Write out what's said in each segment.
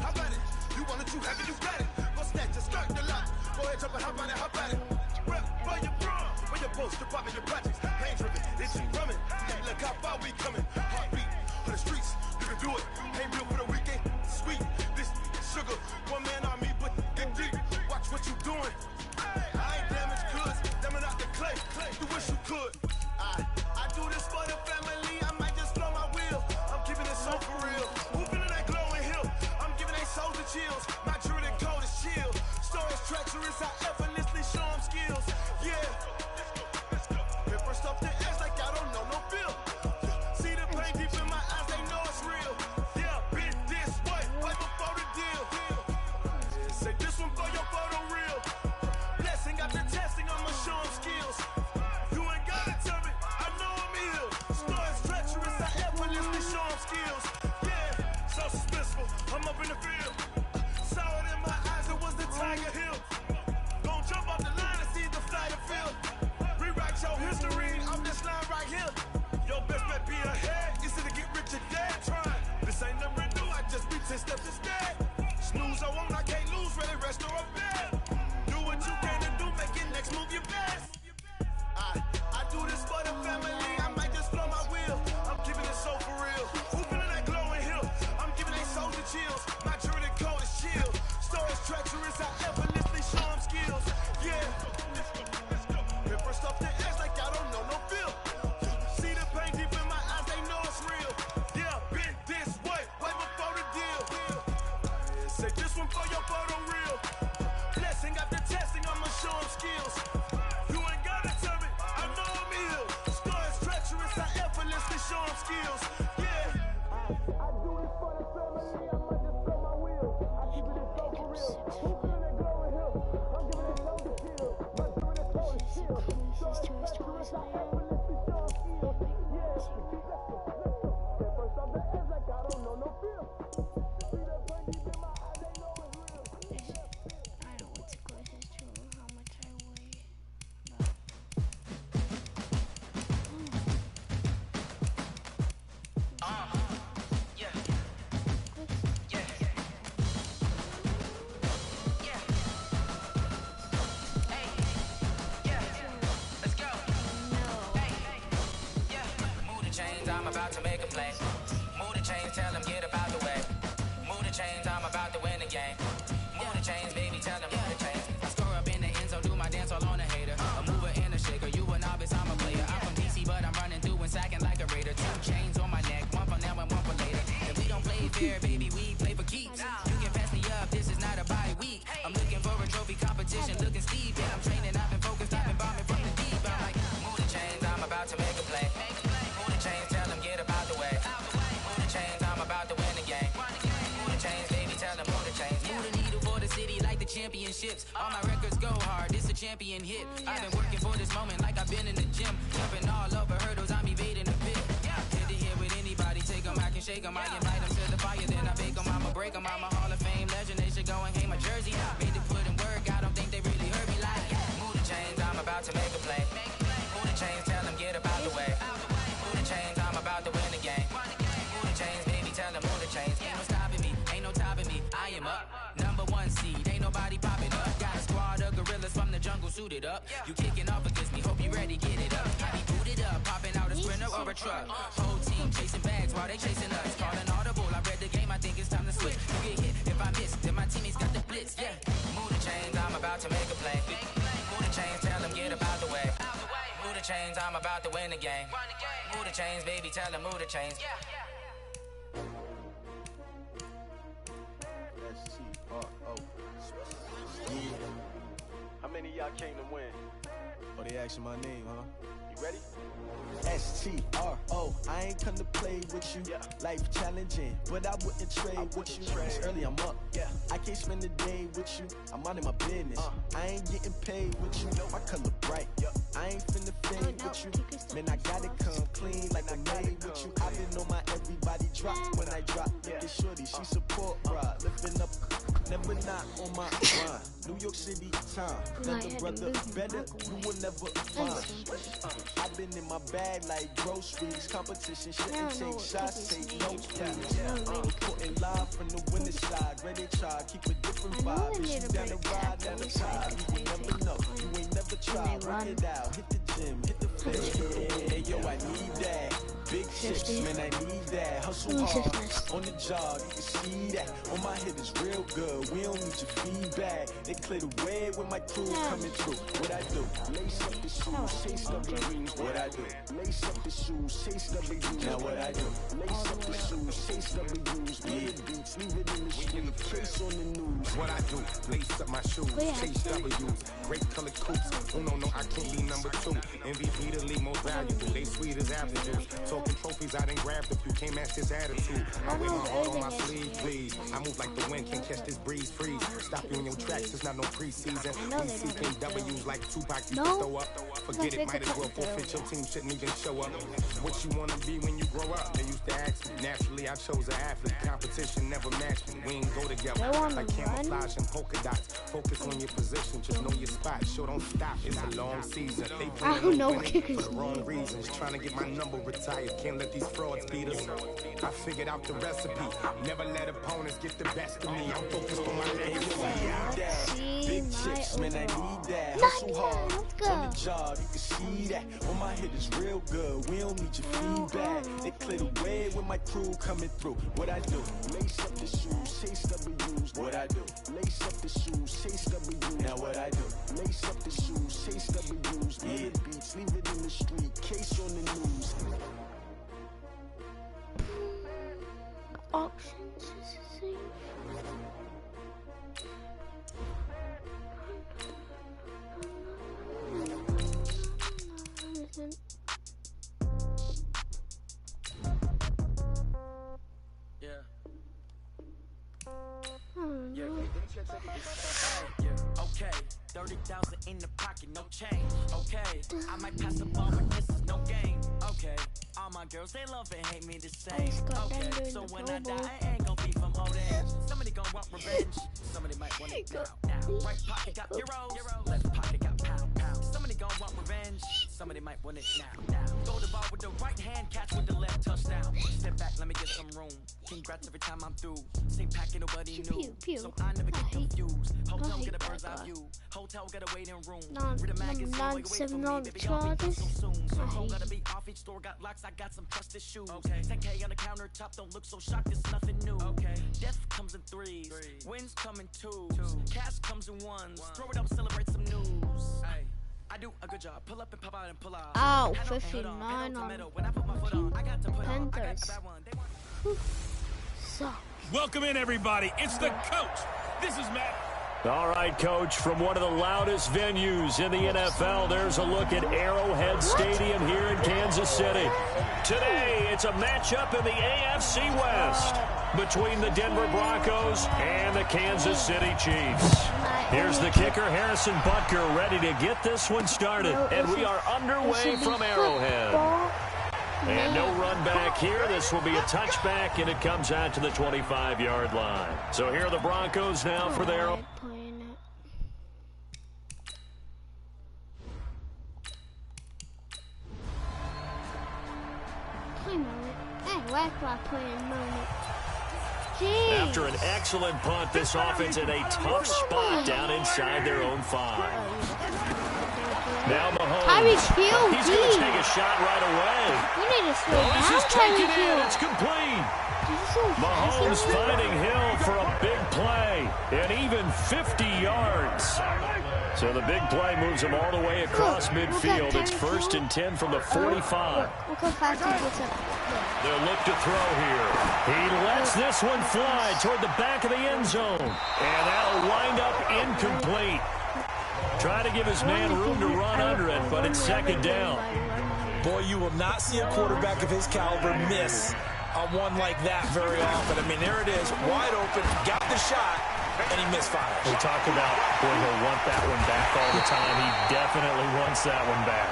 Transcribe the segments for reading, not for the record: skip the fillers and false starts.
how about it? You want it, you have it, you got it. Go snatch it, start the lot. Go ahead, jump it, how about it, how about it? Rep for your bra, for your poster, popping your projects. Pain driven, it's drumming. Look how far we coming. Heartbeat for the streets, you can do it. Ain't built for the weekend, sweet. This sugar, one man on me, but get deep. Watch what you doing. I ain't damaged goods, damn it out the clay. You wish you could. I do this for the family. I might just blow my wheel. I'm keeping it so for real. Whooping in that glowing hill. I'm giving they souls the chills. My jewelry code is chill. Stories treacherous. I effortlessly show them skills. Yeah. Hit first off the edge like I don't know no feel. See the pain deep in my eyes. They know it's real. Yeah, been this way before the deal. Say this one for your photo real. Blessing after testing. I'ma show them skills. You ain't gotta tell me. I know I'm ill. Stories treacherous. I effortlessly show them skills. Yeah, so suspenseful. I'm up in the field. Saw it in my eyes. It was the Tiger Hill. Gon' jump off the line and see the fly the field. Rewrite your history. I'm this line right here. Your best bet be ahead. Easy to get rich or dead. Trying. This ain't number new. I just be 10 steps instead. Snooze I won't. I can't lose. Ready, rest or a bed. Do what you can to do. Make your next move your best. I do this for the family. I might just blow my wheel. I'm keeping it so for real. Hooping in that glowing hill. I'm giving they souls the chills. My jewelry code is chill. Stories treacherous. I effortlessly show them skills. Yeah. Hit first off the edge like I don't know no feel. See the pain deep in my eyes. They know it's real. Yeah, been this way before the deal. Say this one for your photo real. Blessing after testing. I'ma show them skills. You ain't gotta tell me. I know I'm ill. Stories treacherous. I effortlessly show them skills. Yeah. I do this for the family. I might just blow my wheel. I keep it so for real. Who's in that glowing hill? I'm giving it low to kill. My jewelry code is chill. Stories treacherous. I effortlessly show them skills. Yeah. Let's go. Hit first off the edge like I don't know no feel. See that pain deep in my eyes. They know it's real. I don't want to go history on how much I weigh. Yeah. Hey. Yeah. Let's go. Hey. Yeah. Move the chains, I'm about to make a play. Move the chains, tell them get up out the way. Move the chains, I'm about to win the game. Move the chains, baby, tell them move the chains. I score up in the end zone, do my dance all on a hater. A mover and a shaker, you a novice, I'm a player. I'm from DC, but I'm running through and sacking like a raider. 2 chains on my neck, one for now and one for later. If we don't play fair, baby, we play for keeps. You can pass me up, this is not a bye week. I'm looking for a trophy competition, looking steep. And I'm training, I've been focused, I've been bombing from the deep. I'm like, move the chains, I'm about to make a play. Move the chains, tell them get up out the way. Move the chains, I'm about to win the game. Move the chains, baby, tell them move the chains. Move the needle for the city like the championships. All my records go hard, this a champion hit. I've been working for this moment like I've been in the gym. Jumping all over hurdles, I'm evading the pit. Hit to hit with anybody, take them, I can shake them. I invite them to the fire, then I bake them. I'ma break them, I'm a Hall of Fame legend. They should go and hang my jersey. Made to put in work, I don't think they really heard me like. Move the chains, I'm about to make a play. Move the chains, tell them get up out the way. Move the chains, I'm about to win the game. Move the chains, baby, tell them move the chains. Ain't no stopping me, ain't no topping me. I am up, #1 seed, ain't nobody popping up. Got a squad of gorillas from the jungle suited up. You kicking off against me, hope you ready, get it up. I be booted up, popping out a sprinter or a truck. Whole team chasing bags while they chasing us. Calling audible, I read the game, I think it's time to switch. You get hit if I miss, then my teammates got the blitz, yeah. Move the chains, I'm about to make a play. Move the chains, tell them get up out the way. Move the chains, I'm about to win the game. Move the chains, baby, tell them move the chains. S-T-R-O. How many of y'all came to win? Oh, they asking my name, huh? You ready? S-T-R-O. I ain't come to play with you. Life challenging, but I wouldn't trade with you. It's early, I'm up. I can't spend the day with you. I'm minding my business. I ain't getting paid with you. My color bright. I ain't finna fade with you. Man, I gotta come clean like I made with you. I been on my everybody drop when I drop. Look at shorty, she support rod. Lifting up never not on my grind. New York City time, another brother better, you will never find. I've been in my bag like groceries. Competition shouldn't take shots, take no please. Putting live from the winning side, ready to try, keep a different vibe. If you down the ride, down the side, you will never know. You ain't never tried, work it out, hit the gym, hit the fit. Hey yo, I need that. Big chips, man, I need that. Hustle hard, on the job, you can see that. On my head is real good, we don't need your feedback. They clear the way with my crew coming through. What I do? Lace up the shoes, chase up the dreams. What I do? Lace up the shoes, chase up the dreams. Now what I do? Lace up the shoes, chase up the dreams. Weird beats, leave it in the street, case on the news. What I do? Lace up my shoes, chase W's. Great color coops. Oh no, I can't be number 2. MVP the league most valuable. They sweet as apple juice. Talking trophies, I done grabbed a few. Can't match this attitude. I wear my heart on my sleeve, please. I move like the wind, can't catch this breeze, freeze. Stop you in your tracks, it's not no preseason. We see W's like Tupac, you can throw up. Forget it, might as well forfeit. Your team shouldn't even show up. What you wanna be when you grow up? They used to ask me. Naturally, I chose an athlete. Competition never matched me. We ain't go together like camouflage and polka dots. Focus on your position, just know your spot. Sure, don't stop. It's a long season. They I don't know for the wrong reasons. Trying to get my number retired. Can't let these frauds beat us. I figured out the recipe. Never let opponents get the best of me. I'm focused on my legacy. Big chips, man, I need that. Hustle hard, on the job, you can see that. On my head is real good, we don't need your feedback. They clear the way with my crew coming through. What I do? Lace up the shoes, chase W's. What I do? Lace up the shoes, chase W's. Now what I do? Lace up the shoes, chase W's. Weird beats, leave it in the street, case on the news. Options is the same. Okay, 30,000 in the pocket, no change. Okay, I might pass the ball, but this is no game. Okay, all my girls, they love and hate me the same. Okay, so when I die, I ain't gonna be from old age. Somebody gonna want revenge. Somebody might want it now. Right pocket got euros, left pocket got pound. Somebody gonna want revenge. Somebody might want it now. Throw the ball with the right hand, catch with the left, touchdown. Step back, let me get some room. Congrats every time I'm through. Same packet, nobody knew. So I never get confused. Hotel get a bird's eye view. Hotel get a waiting room. Read a magazine, wait for me. Baby, I'll be so soon. So home gotta be off. Each store got locks. I got some trusted shoes. Okay, 10K on the countertop. Don't look so shocked. It's nothing new. Okay, death comes in threes. Wins come in twos. Cash comes in ones. Throw it up, celebrate some news. Hey. I do a good job. Pull up and pop out and pull out. Ow, 59 on Panthers. Sucks. Welcome in, everybody. It's the coach. This is Matt. All right, Coach, from one of the loudest venues in the NFL, there's a look at Arrowhead Stadium here in Kansas City. Today, it's a matchup in the AFC West between the Denver Broncos and the Kansas City Chiefs. Here's the kicker, Harrison Butker, ready to get this one started. And we are underway from Arrowhead. And no run back here. This will be a touchback, and it comes out to the 25-yard line. So here are the Broncos now for their... After an excellent punt, this offense in a tough spot down inside their own 5. Now Mahomes, he's going to take a shot right away. You need to slow down, This is taken in. Hill. It's complete. Mahomes finding Hill for a big play, and even 50 yards. So the big play moves him all the way across midfield. It's 1st and 10 from the 45. Look how fast he gets up. They'll look to throw here. He lets this one fly toward the back of the end zone. And that'll wind up incomplete. Trying to give his man room to run under it, but it's 2nd down. Boy, you will not see a quarterback of his caliber miss a one like that very often. I mean, there it is, wide open, got the shot, and he misfires. We talk about, boy, he'll want that one back all the time. He definitely wants that one back.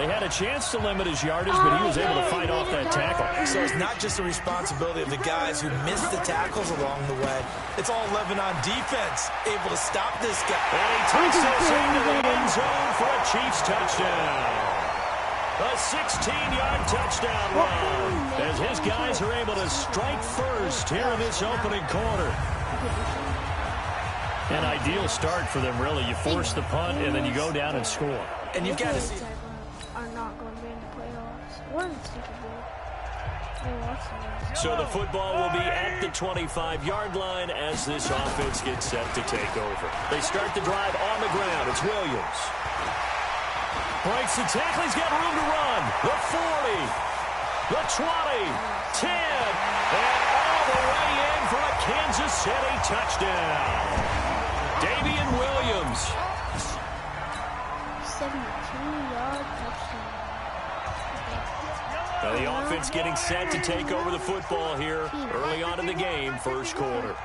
They had a chance to limit his yardage, but he was able to fight off that tackle. So it's not just the responsibility of the guys who missed the tackles along the way. It's all Lebanon defense able to stop this guy. And he takes this into the end zone for a Chiefs touchdown. A 16-yard touchdown run as his guys are able to strike first here in this opening quarter. An ideal start for them, really. You force the punt, and then you go down and score. And you've got to see... are not going to be in the playoffs or in the Super Bowl. So the football will be at the 25-yard line as this offense gets set to take over. They start the drive on the ground. It's Williams. Breaks the tackle. He's got room to run. The 40, the 20, 10, and all the way in for a Kansas City touchdown. Damian Williams. 17-yard touchdown. Now the offense getting set to take over the football here early on in the game, first quarter.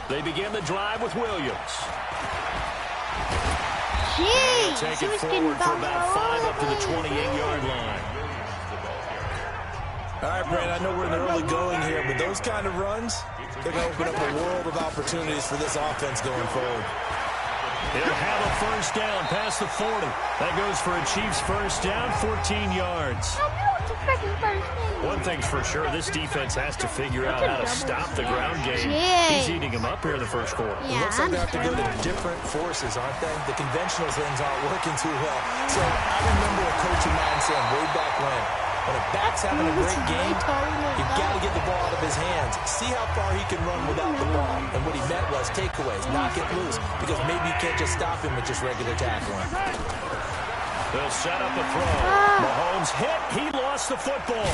They begin the drive with Williams. Jeez, take it forward for about 5 up to the 28-yard line. All right, Brandon, I know we're in the early going here, but those kind of runs, they're going to open up a world of opportunities for this offense going forward. He'll have a first down past the 40. That goes for a Chiefs first down, 14 yards. One thing's for sure, this defense has to figure out how to stop the ground game. He's eating them up here in the first quarter. It looks like they have to go to different forces, aren't they? The conventional things aren't working too well. So I remember a coach of mine saying way back when a back's having a great game, you've got to get the ball out of his hands. See how far he can run without the ball. And what he meant was takeaways, knock it loose, because maybe you can't just stop him with just regular tackling. They'll set up a throw. Mahomes hit. He lost the football.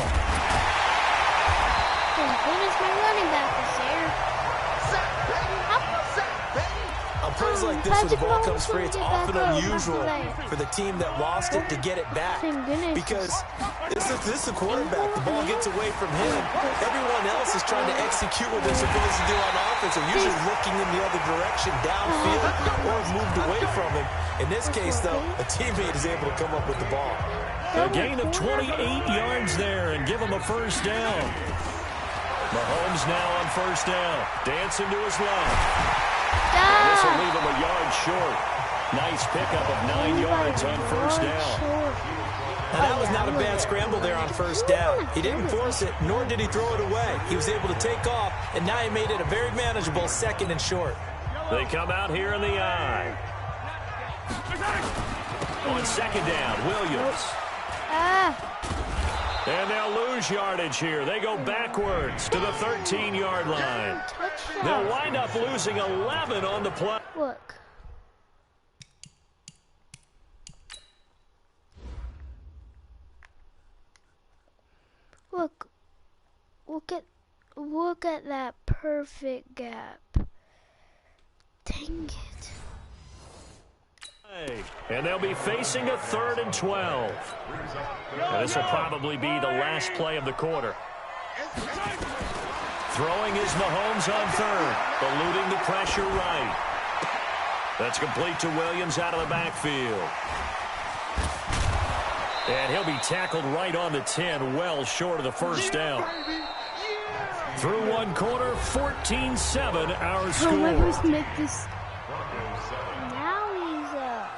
Thank goodness my running back is there. On plays like this where the ball comes free, it's often unusual for the team that lost it to get it back. Because this is a quarterback. The ball gets away from him. Everyone else is trying to execute what they're supposed to do on offense. They're usually looking in the other direction, downfield, or moved away from him. In this case, though, a teammate is able to come up with the ball. A gain of 28 yards there and give him a first down. Mahomes now on first down. Dancing to his left. This will leave him a yard short. Nice pickup of 9 yards on first down. Now that was not a bad scramble there on first down. He didn't force it, nor did he throw it away. He was able to take off, and now he made it a very manageable 2nd and short. They come out here in the eye. On 2nd down, Williams. And they'll lose yardage here. They go backwards to the 13-yard line. They'll wind up losing 11 on the play. Look at that perfect gap. Dang it. And they'll be facing a 3rd and 12. Now, this will probably be the last play of the quarter. Throwing is Mahomes on 3rd, eluding the pressure right. That's complete to Williams out of the backfield. And he'll be tackled right on the 10, well short of the first down. Through one quarter, 14-7, our score. Let's make this. Now he's up.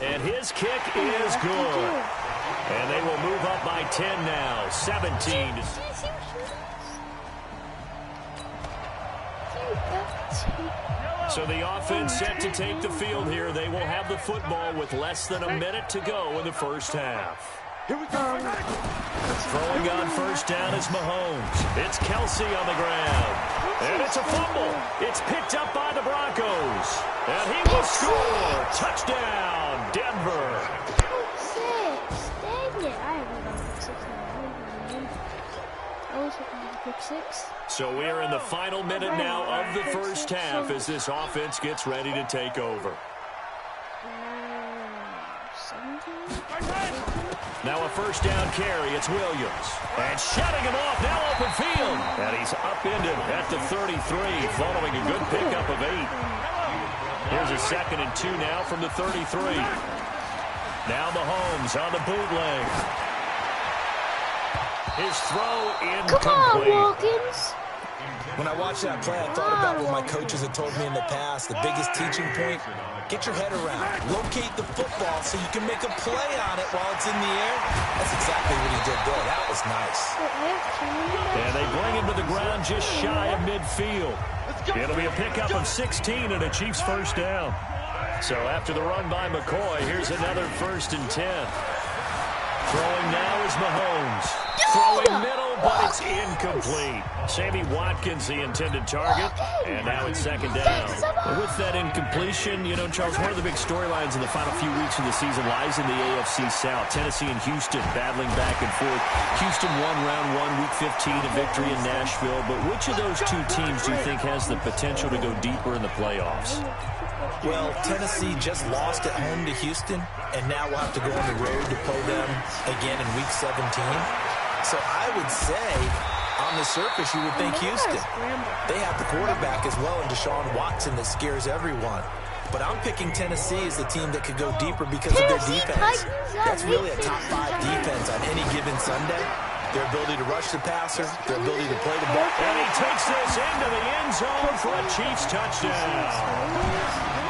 And his kick is good. And they will move up by 10 now, 17. So the offense set to take the field here. They will have the football with less than a minute to go in the first half. Throwing on first down is Mahomes. It's Kelsey on the ground. And it's a fumble. It's picked up by the Broncos. And he will score. Touchdown, Denver. Dang it. I haven't done pick 6 now. I was looking at pick 6. So we are in the final minute now of the first half as this offense gets ready to take over. Now a first down carry. It's Williams. And shutting him off. Now open field. And he's upended at the 33 following a good pickup of 8. Here's a 2nd and 2 now from the 33. Now Mahomes on the bootleg. His throw incomplete. Come on, Watkins. When I watched that play, I thought about what my coaches had told me in the past. The biggest teaching point, get your head around. Locate the football so you can make a play on it while it's in the air. That's exactly what he did there. That was nice. And they bring him to the ground just shy of midfield. It'll be a pickup of 16 and a Chiefs first down. So after the run by McCoy, here's another 1st and 10. Throwing now is Mahomes. Throwing middle, but it's incomplete. Sammy Watkins, the intended target, and now it's 2nd down. And with that incompletion, you know, Charles, one of the big storylines in the final few weeks of the season lies in the AFC South. Tennessee and Houston battling back and forth. Houston won round 1, week 15, a victory in Nashville. But which of those two teams do you think has the potential to go deeper in the playoffs? Well, Tennessee just lost at home to Houston, and now we'll have to go on the road to play them again in week 17. So I would say, on the surface, you would think Houston. They have the quarterback as well in Deshaun Watson that scares everyone. But I'm picking Tennessee as the team that could go deeper because of their defense. That's really a top 5 defense on any given Sunday. Their ability to rush the passer, their ability to play the ball. And he takes this into the end zone for a Chiefs touchdown.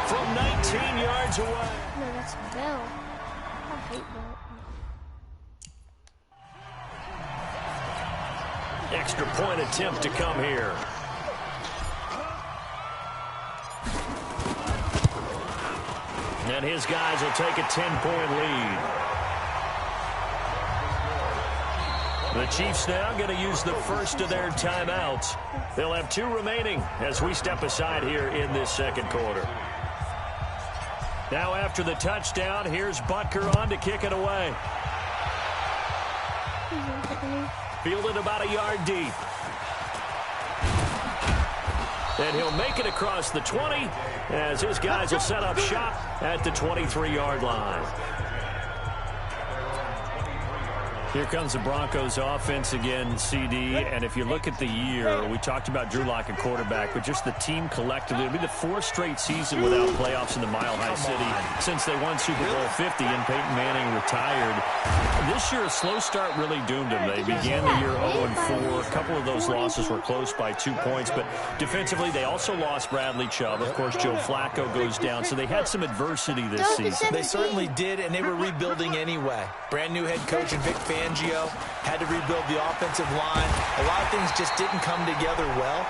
From 19 yards away. No, that's Bell. I hate Bell. Extra point attempt to come here. And his guys will take a 10-point lead. The Chiefs now going to use the first of their timeouts. They'll have 2 remaining as we step aside here in this second quarter. Now after the touchdown, here's Butker on to kick it away. Fielded about a yard deep. And he'll make it across the 20 as his guys will set up shop at the 23-yard line. Here comes the Broncos offense again, CD, and if you look at the year, we talked about Drew Lock at quarterback, but just the team collectively, it'll be the 4th straight season without playoffs in the Mile High City since they won Super Bowl 50 and Peyton Manning retired. This year, a slow start really doomed them. They began the year 0-4. A couple of those losses were close by 2 points, but defensively, they also lost Bradley Chubb. Of course, Joe Flacco goes down, so they had some adversity this season. They certainly did, and they were rebuilding anyway. Brand new head coach and Vic Fangio had to rebuild the offensive line. A lot of things just didn't come together well.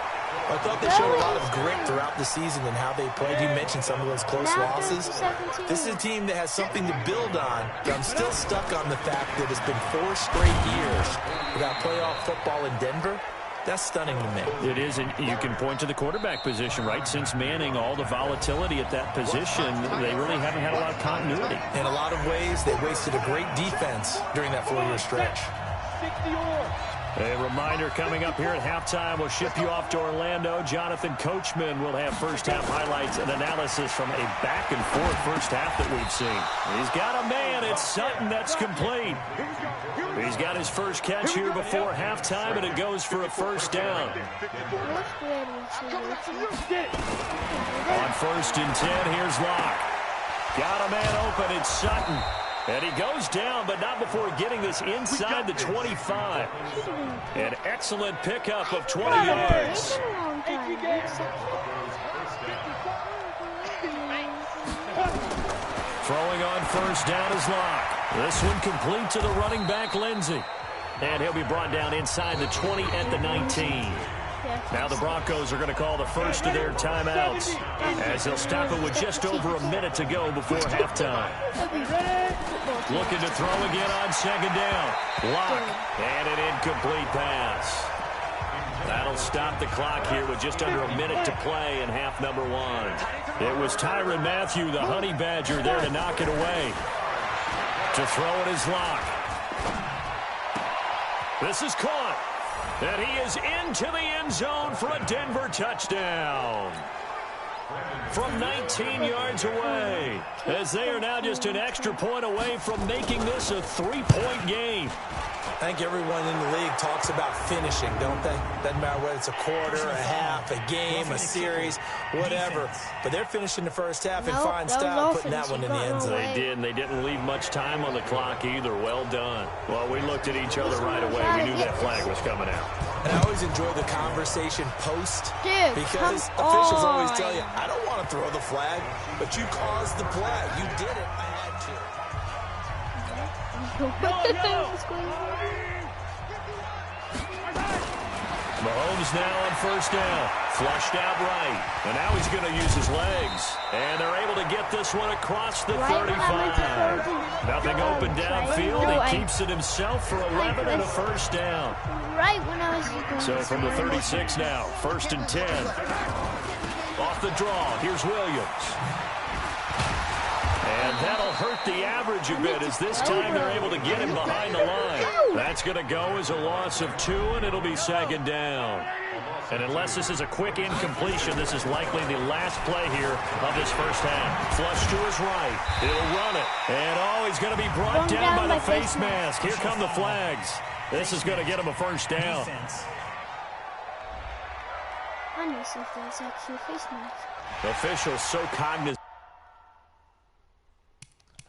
I thought they showed a lot of grit throughout the season and how they played. You mentioned some of those close losses. This is a team that has something to build on, but I'm still stuck on the fact that it's been 4 straight years without playoff football in Denver. That's stunning to me. It is, and you can point to the quarterback position, right? Since Manning, all the volatility at that position, they really haven't had a lot of continuity. In a lot of ways, they wasted a great defense during that 4-year stretch. A reminder coming up here at halftime, we'll ship you off to Orlando. Jonathan Coachman will have first-half highlights and analysis from a back-and-forth first half that we've seen. He's got a man. It's Sutton that's complete. He's got his first catch here before halftime, and it goes for a first down. On 1st and 10, here's Locke. Got a man open. It's Sutton. And he goes down, but not before getting this inside the 25. An excellent pickup of 20 yards. Throwing on first down is Locke. This one complete to the running back, Lindsey. And he'll be brought down inside the 20 at the 19. Now the Broncos are going to call the first of their timeouts as they'll stop it with just over a minute to go before halftime. Looking to throw again on 2nd down. Locke, and an incomplete pass. That'll stop the clock here with just under a minute to play in half number 1. It was Tyrann Mathieu, the Honey Badger, there to knock it away. To throw it is Locke. This is caught. And he is into the end zone for a Denver touchdown. from 19 yards away, as they are now just an extra point away from making this a 3-point game. I think everyone in the league talks about finishing, don't they? Doesn't matter whether it's a quarter, a half, a game, a series, whatever. But they're finishing the first half in fine style, putting that one in the end zone. They did, and they didn't leave much time on the clock either. Well done. Well, we looked at each other right away. We knew that flag was coming out. And I always enjoy the conversation post, because officials always tell you, I don't want to throw the flag, but you caused the play. You did it. I had to. Mahomes now on first down. Flushed out right. And now he's going to use his legs. And they're able to get this one across the 35. Nothing open downfield. He keeps it himself for 11 and a first down. Right when I was going. So from the 36 now, 1st and 10. Off the draw, here's Williams. And that'll hurt the average a bit, as this time they're able to get him behind the line. That's going to go as a loss of 2, and it'll be 2nd down. And unless this is a quick incompletion, this is likely the last play here of this first half. Flush to his right. He'll run it. And, he's going to be brought down by the face mask. Here come the flags. This is going to get him a first down. I know if there's actually a face mask. Officials so cognizant.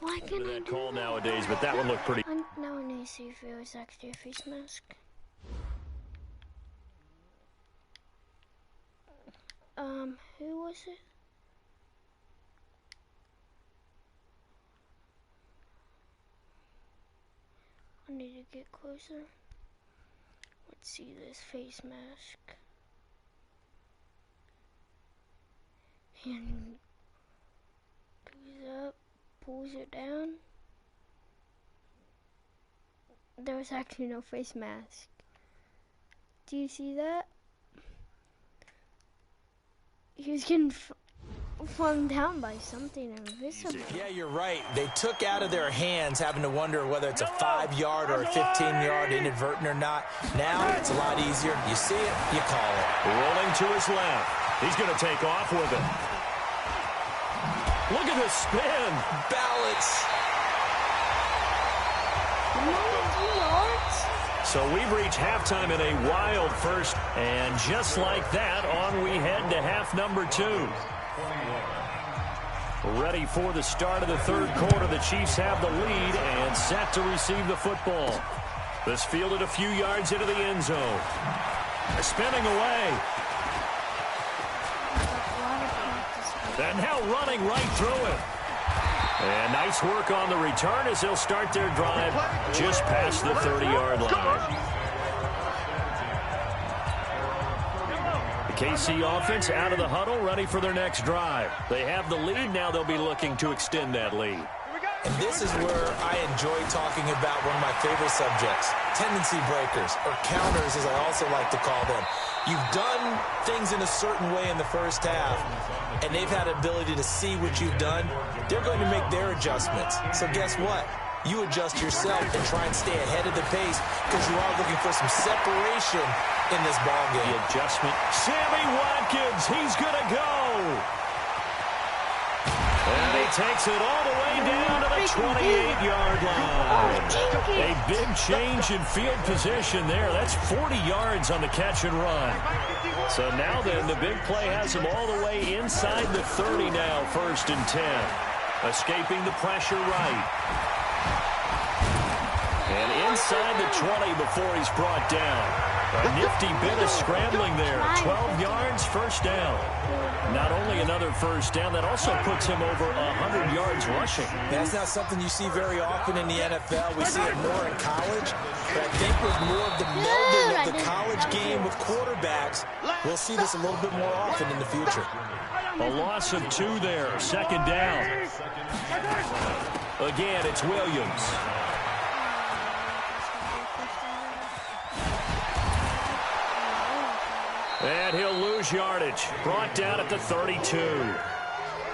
Why can't I that call nowadays, but that one looked pretty. Now I need to see if it was actually a face mask. Who was it? I need to get closer. Let's see this face mask. And goes up, pulls it down. There was actually no face mask. Do you see that? He was getting flung down by something invisible. Yeah, you're right. They took out of their hands having to wonder whether it's a 5-yard or a 15-yard inadvertent or not. Now it's a lot easier. You see it, you call it. Rolling to his left. He's going to take off with it. Look at this spin. Balance. So we've reached halftime in a wild first, and just like that, on we head to half number 2. Ready for the start of the third quarter. The Chiefs have the lead and set to receive the football. This fielded a few yards into the end zone. They're spinning away. And now running right through it. And nice work on the return as they'll start their drive just past the 30-yard line. The KC offense out of the huddle, ready for their next drive. They have the lead. Now they'll be looking to extend that lead. And this is where I enjoy talking about one of my favorite subjects, tendency breakers, or counters as I also like to call them. You've done things in a certain way in the first half, and they've had the ability to see what you've done. They're going to make their adjustments. So guess what? You adjust yourself and try and stay ahead of the pace because you are looking for some separation in this ballgame. The adjustment. Sammy Watkins, he's going to go. And he takes it all the way down to the 28-yard line. A big change in field position there. That's 40 yards on the catch and run. So now then, the big play has him all the way inside the 30 now, 1st and 10. Escaping the pressure right. And inside the 20 before he's brought down. A nifty bit of scrambling there. 12 yards, first down. Not only another first down, that also puts him over 100 yards rushing. That's not something you see very often in the NFL. We see it more in college. But I think with more of the melding of the college game with quarterbacks, we'll see this a little bit more often in the future. A loss of 2 there, 2nd down. Again, it's Williams. And he'll lose yardage. Brought down at the 32.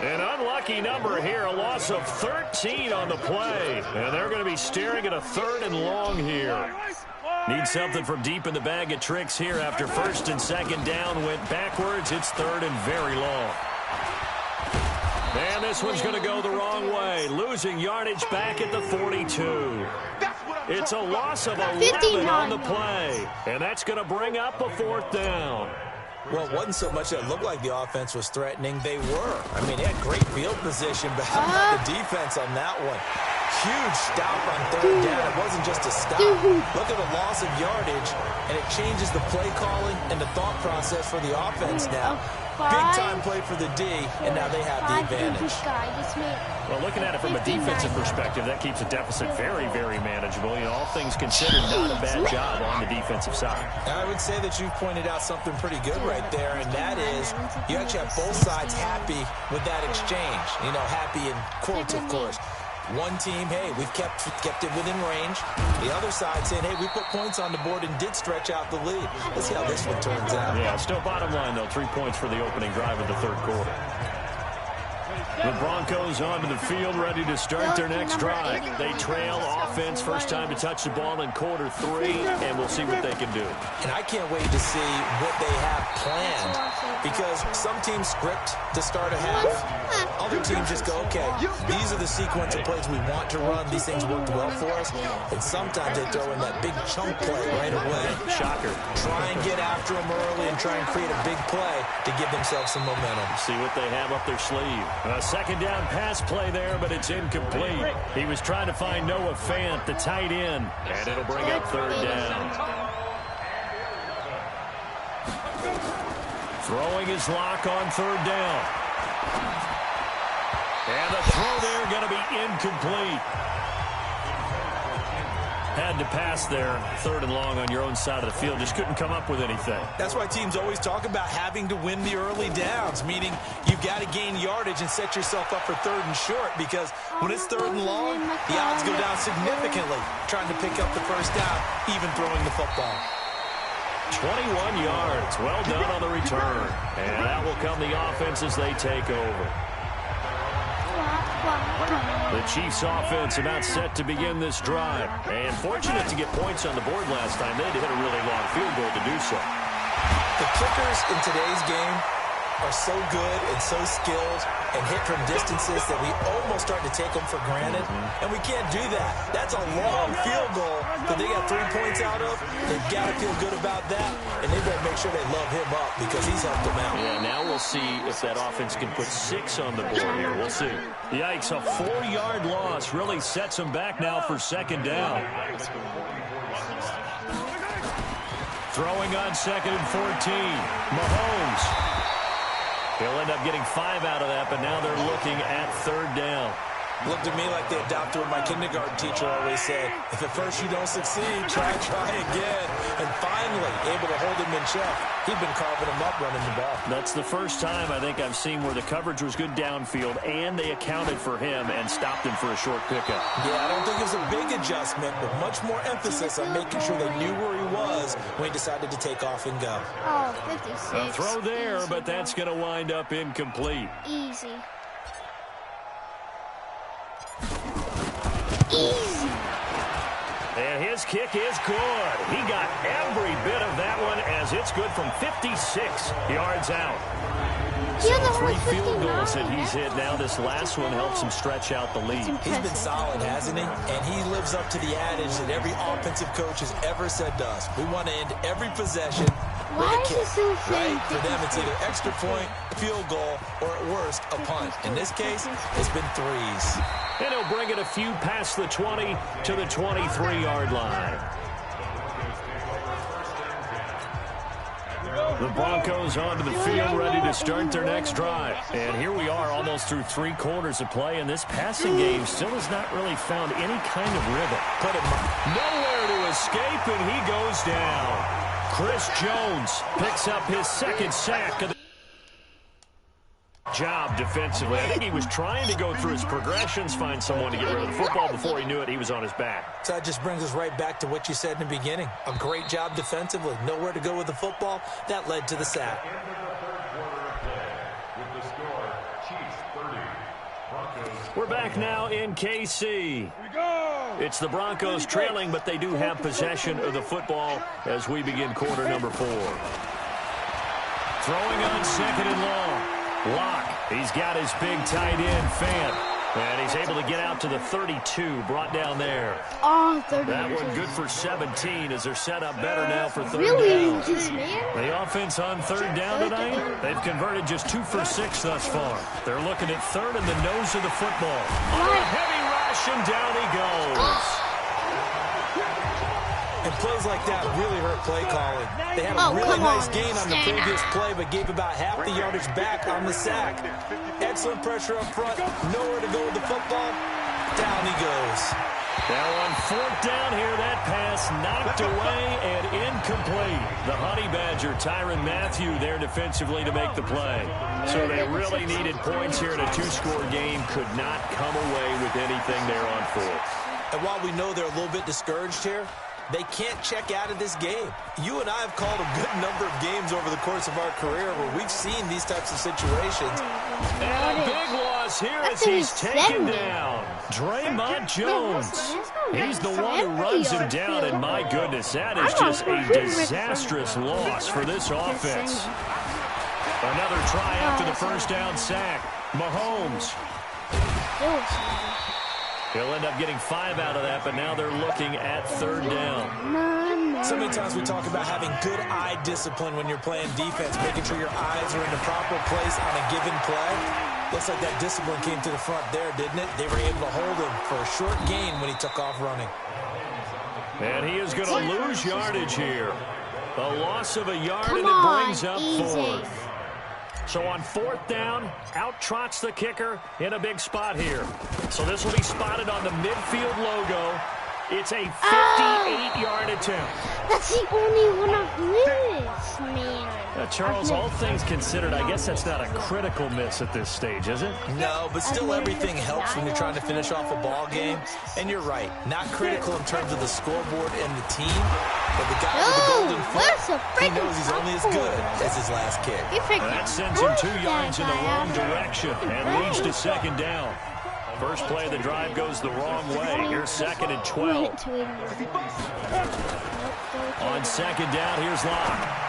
An unlucky number here, a loss of 13 on the play. And they're going to be staring at a 3rd and long here. Need something from deep in the bag of tricks here after 1st and 2nd down went backwards. It's 3rd and very long. And this one's going to go the wrong way, losing yardage back at the 42. It's a loss of 11 on the play, and that's going to bring up a 4th down. Well, it wasn't so much that it looked like the offense was threatening. They were. I mean, they had great field position, but how about the defense on that one? Huge stop on 3rd down. It wasn't just a stop. Look at the loss of yardage, and it changes the play calling and the thought process for the offense now. Big-time play for the D, and now they have the advantage. Well, looking at it from a defensive perspective, that keeps a deficit very, very manageable. You know, all things considered, not a bad job on the defensive side. I would say that you've pointed out something pretty good right there, and that is you actually have both sides happy with that exchange. You know, happy in quotes, of course. One team, hey, we've kept it within range. The other side saying, hey, we put points on the board and did stretch out the lead. Let's see how this one turns out. Yeah, still bottom line, though, 3 points for the opening drive of the 3rd quarter. The Broncos onto the field, ready to start their next drive. They trail offense, first time to touch the ball in quarter 3, and we'll see what they can do. And I can't wait to see what they have planned, because some teams script to start a half. Other teams just go, okay, these are the sequence of plays we want to run. These things worked well for us. And sometimes they throw in that big chunk play right away. Shocker. Try and get after them early and try and create a big play to give themselves some momentum. See what they have up their sleeve. A 2nd down pass play there, but it's incomplete. He was trying to find Noah Fant, the tight end, and it'll bring up 3rd down. Throwing his lock on 3rd down. And the throw there going to be incomplete. Had to pass there, 3rd and long on your own side of the field. Just couldn't come up with anything. That's why teams always talk about having to win the early downs, meaning you've got to gain yardage and set yourself up for 3rd and short, because when it's 3rd and long, the odds go down significantly trying to pick up the 1st down, even throwing the football. 21 yards. Well done on the return. And that will come the offense as they take over. The Chiefs offense about set to begin this drive. And fortunate to get points on the board last time. They had to hit a really long field goal to do so. The kickers in today's game are so good and so skilled and hit from distances that we almost start to take them for granted. And we can't do that. That's a long field goal that they got 3 points out of. They've got to feel good about that. And they better make sure they love him up, because he's helped them out. Yeah, now we'll see if that offense can put 6 on the board here. We'll see. Yikes, a 4-yard loss really sets them back now for 2nd down. Throwing on 2nd and 14. Mahomes. He'll end up getting 5 out of that, but now they're looking at 3rd down. Looked to me like the adopter of my kindergarten teacher always said, if at first you don't succeed, try again. And finally, able to hold him in check. He'd been carving him up running the ball. That's the first time I think I've seen where the coverage was good downfield, and they accounted for him and stopped him for a short pickup. Yeah, I don't think it was a big adjustment, but much more emphasis on making sure they knew where he was when he decided to take off and go. Oh, 56. A throw there, Easy. but that's going to wind up incomplete. Easy. Easy. And his kick is good. He got every bit of that one, as it's good from 56 yards out. So 3 field goals that he's hit now. This last one helps him stretch out the lead. He's been solid, hasn't he? And he lives up to the adage that every offensive coach has ever said to us. We want to end every possession with a kick, right? For them, it's either extra point, field goal, or at worst, a punt. In this case, it's been 3s. And he'll bring it a few past the 20 to the 23-yard line. The Broncos onto the field, ready to start their next drive. And here we are, almost through 3 quarters of play, and this passing game still has not really found any kind of rhythm. Nowhere to escape, and he goes down. Chris Jones picks up his 2nd sack of the job defensively. I think he was trying to go through his progressions, find someone to get rid of the football. Before he knew it, he was on his back. So that just brings us right back to what you said in the beginning. A great job defensively. Nowhere to go with the football. That led to the sack. We're back now in KC. It's the Broncos trailing, but they do have possession of the football as we begin quarter number 4. Throwing on 2nd and long. Locke, he's got his big tight end, Fant. And he's able to get out to the 32, brought down there. Oh, 32. That one good for 17 as they're set up better now for third really? down. This man? The offense on third down tonight, they've converted just 2 for 6 thus far. They're looking at third in the nose of the football. On a heavy rush, and down he goes. And plays like that really hurt play calling. They had a really nice gain on the previous play, but gave about half the yardage back on the sack. Excellent pressure up front. Nowhere to go with the football. Down he goes. Now on fourth down here, that pass knocked away and incomplete. The Honey Badger, Tyrann Mathieu, there defensively to make the play. So they really needed points here in a 2-score game. Could not come away with anything there on fourth. And while we know they're a little bit discouraged here, they can't check out of this game. You and I have called a good number of games over the course of our career where we've seen these types of situations. And a big loss here as he's taken down. Draymond Jones. He's the one who runs him down, and my goodness, that is just a disastrous loss for this offense. Another try after the first down sack. Mahomes. He'll end up getting 5 out of that, but now they're looking at third down. So many times we talk about having good eye discipline when you're playing defense, making sure your eyes are in the proper place on a given play. Looks like that discipline came to the front there, didn't it? They were able to hold him for a short gain when he took off running. And he is going to lose yardage here. A loss of a yard, and it brings up fourth. So on fourth down, out trots the kicker in a big spot here. So this will be spotted on the midfield logo. It's a 58-yard attempt. That's the only one I've missed, man. Charles, all things considered, I guess that's not a critical miss at this stage, is it? No, but still everything helps when you're trying to finish off a ball game. And you're right, not critical in terms of the scoreboard and the team, but the guy with the golden foot, he knows he's only as good as his last kick. That sends him 2 yards in the wrong direction and leads to second down. First play of the drive goes the wrong way. Here's 2nd and 12. On second down, here's Locke.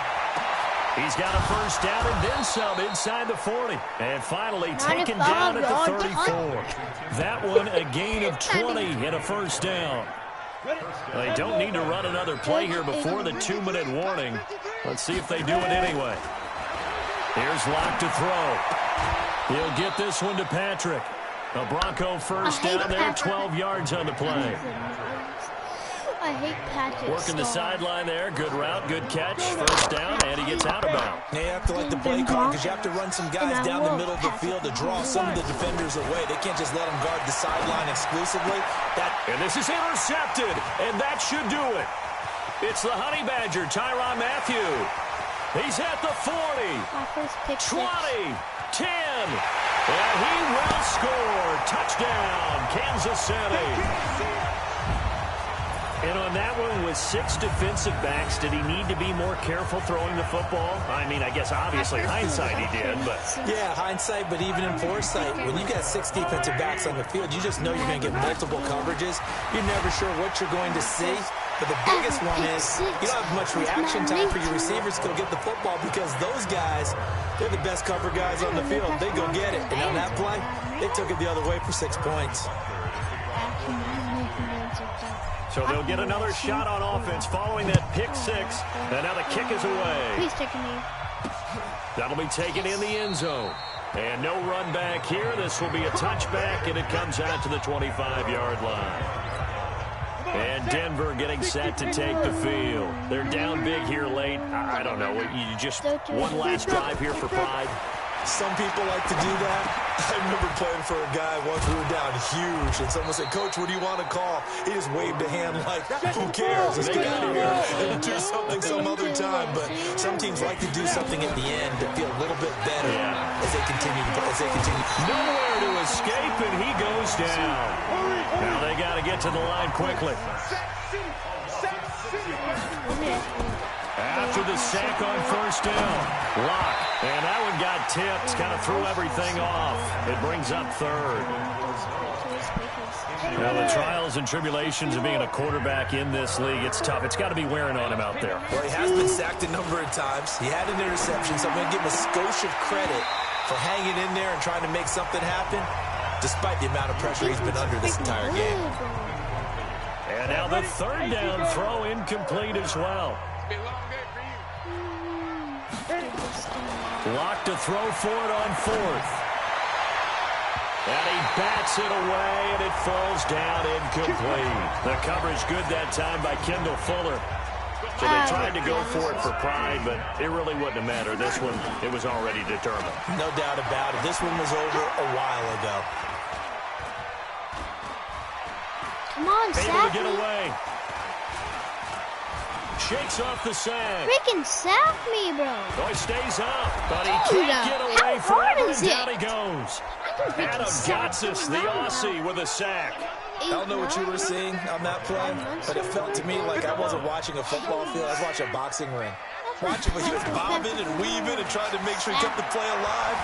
He's got a first down and then some inside the 40. And finally taken down at the 34. That one a gain of 20 and a first down. They don't need to run another play here before the 2-minute warning. Let's see if they do it anyway. Here's Locke to throw. He'll get this one to Patrick. A Bronco first down there, 12 yards on the play. I hate Patrick. Working the sideline there. Good route, good catch. First down, and he gets out of bounds. Yeah, you have to like the play call because you have to run some guys down the middle of the field to draw some of the defenders away. They can't just let them guard the sideline exclusively. And this is intercepted, and that should do it. It's the Honey Badger, Tyrann Mathieu. He's at the 40, 20, 10. And he will score. Touchdown, Kansas City. And on that one, with 6 defensive backs, did he need to be more careful throwing the football? I mean, I guess obviously hindsight he did, but... Yeah, hindsight, but even in foresight, when you got 6 defensive backs on the field, you just know you're going to get multiple coverages. You're never sure what you're going to see. But the biggest one is you don't have much reaction time for your receivers to go get the football because those guys, they're the best cover guys on the field. They go get it. And on that play, they took it the other way for 6 points. So they'll get another shot on offense following that pick 6. And now the kick is away. Please take me. That'll be taken in the end zone. And no run back here. This will be a touchback, and it comes out to the 25-yard line. And Denver getting set to take the field. They're down big here late. I don't know. You just one last drive here for pride. Some people like to do that. I remember playing for a guy once we were down huge, and someone said, "Coach, what do you want to call?" He just waved a hand like, "Who cares? Let's get out of here and do something some other time." But some teams like to do something at the end to feel a little bit better as they continue. Nowhere to escape, and he goes down. Now they got to get to the line quickly. After the sack on first down, Locke. And that one got tipped, kind of threw everything off. It brings up third. Now, the trials and tribulations of being a quarterback in this league, it's tough. It's got to be wearing on him out there. Well, he has been sacked a number of times. He had an interception, so I'm going to give him a skosh of credit for hanging in there and trying to make something happen, despite the amount of pressure he's been under this entire game. And now the third down throw incomplete as well. Lock to throw for it on fourth. And he bats it away, and it falls down incomplete. The coverage good that time by Kendall Fuller. So they tried to go for it for pride, but it really wouldn't have mattered. This one, it was already determined. No doubt about it. This one was over a while ago. Come on, able sack to get me. away. Shakes off the sack. Freaking sack me, bro. Oh, he stays up, but he Dude, can't get away how hard forever, is and down it? he goes. Adam sack Gotsis, the Aussie, with a sack. I don't know what you were seeing on that play, but it felt to me like I wasn't watching a football field. I was watching a boxing ring. Watching when he was bobbing and weaving and trying to make sure he kept the play alive.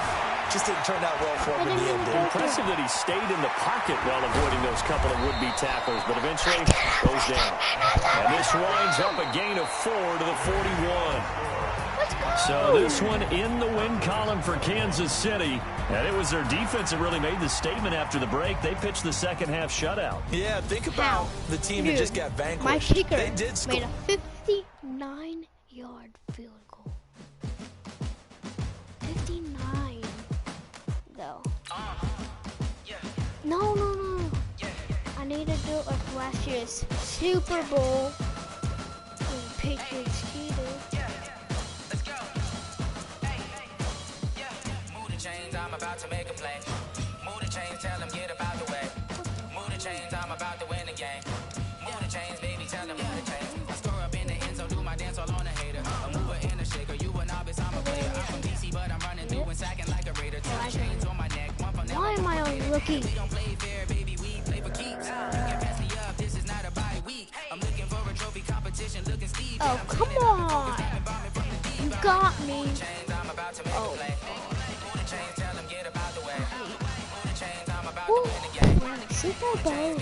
Just didn't turn out well for him in the end. Impressive that he stayed in the pocket while avoiding those couple of would-be tacklers, but eventually goes down. And this winds up a gain of 4 to the 41. So this one in the win column for Kansas City. And it was their defense that really made the statement after the break. They pitched the second half shutout. Yeah, think about the team that just got vanquished. My kicker They did score. made a 59-yard field goal. 59, though. No. I need to do it like last year's Super Bowl when the Patriots cheated. I'm about to make a play. Move the chains, tell them get about the way. Move the chains, I'm about to win the game. Move the chains, baby, tell them move the chains. I score up in the end zone, do my dance all on a hater. A mover and a shaker, you a novice, I'm a player. I'm from DC, but I'm running through and sacking like a raider. Two chains on my neck, one from Why am I on rookie? We don't play fair, baby, we play for keeps. You can pass me up, this is not a bye week. I'm looking for a trophy competition, looking Steve. Oh, come on. You got me. Oh. Super Bowl.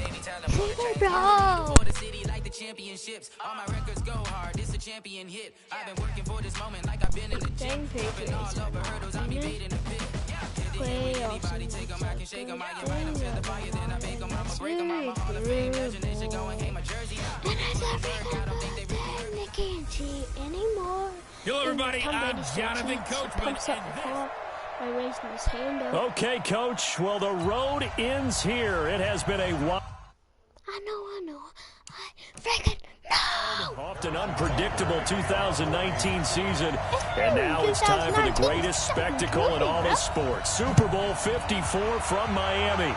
Super Bowl. For the city like the championships. All my records go hard. This a champion hit. I've been working for this moment like I've been in the gym. I've been all over hurdles. I'm made in the pit. Everybody take them, I can shake them. I get right up to the fire, then I make them. I'ma break them. I'm a Hall of Fame. Imagination going, hey, my jersey. Then they can't cheat anymore. Hello, everybody. I'm Jonathan Coachman. By raising his hand up. Okay, Coach. Well, the road ends here. It has been a wild. I know. I freaking know. Often unpredictable 2019 season. And now it's time for the greatest spectacle in all of sports. Super Bowl 54 from Miami.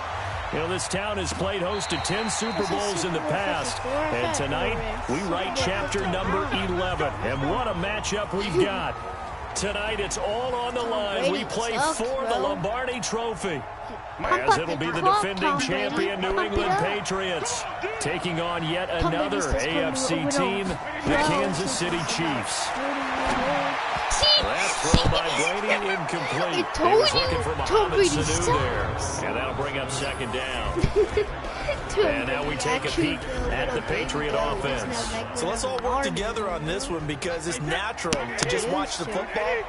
You know, this town has played host to 10 Super Bowls in the past. And tonight, we write chapter number 11. And what a matchup we've got. Tonight, it's all on the line. We play for the Lombardi Trophy, as it'll be the defending champion New England Patriots taking on yet another AFC team, the Kansas City Chiefs. That throw by Brady incomplete. He was looking for Mohamed Sanu there, and that'll bring up second down. And now we take a peek at the Patriot offense. So let's all work together on this one because it's natural to just watch the football.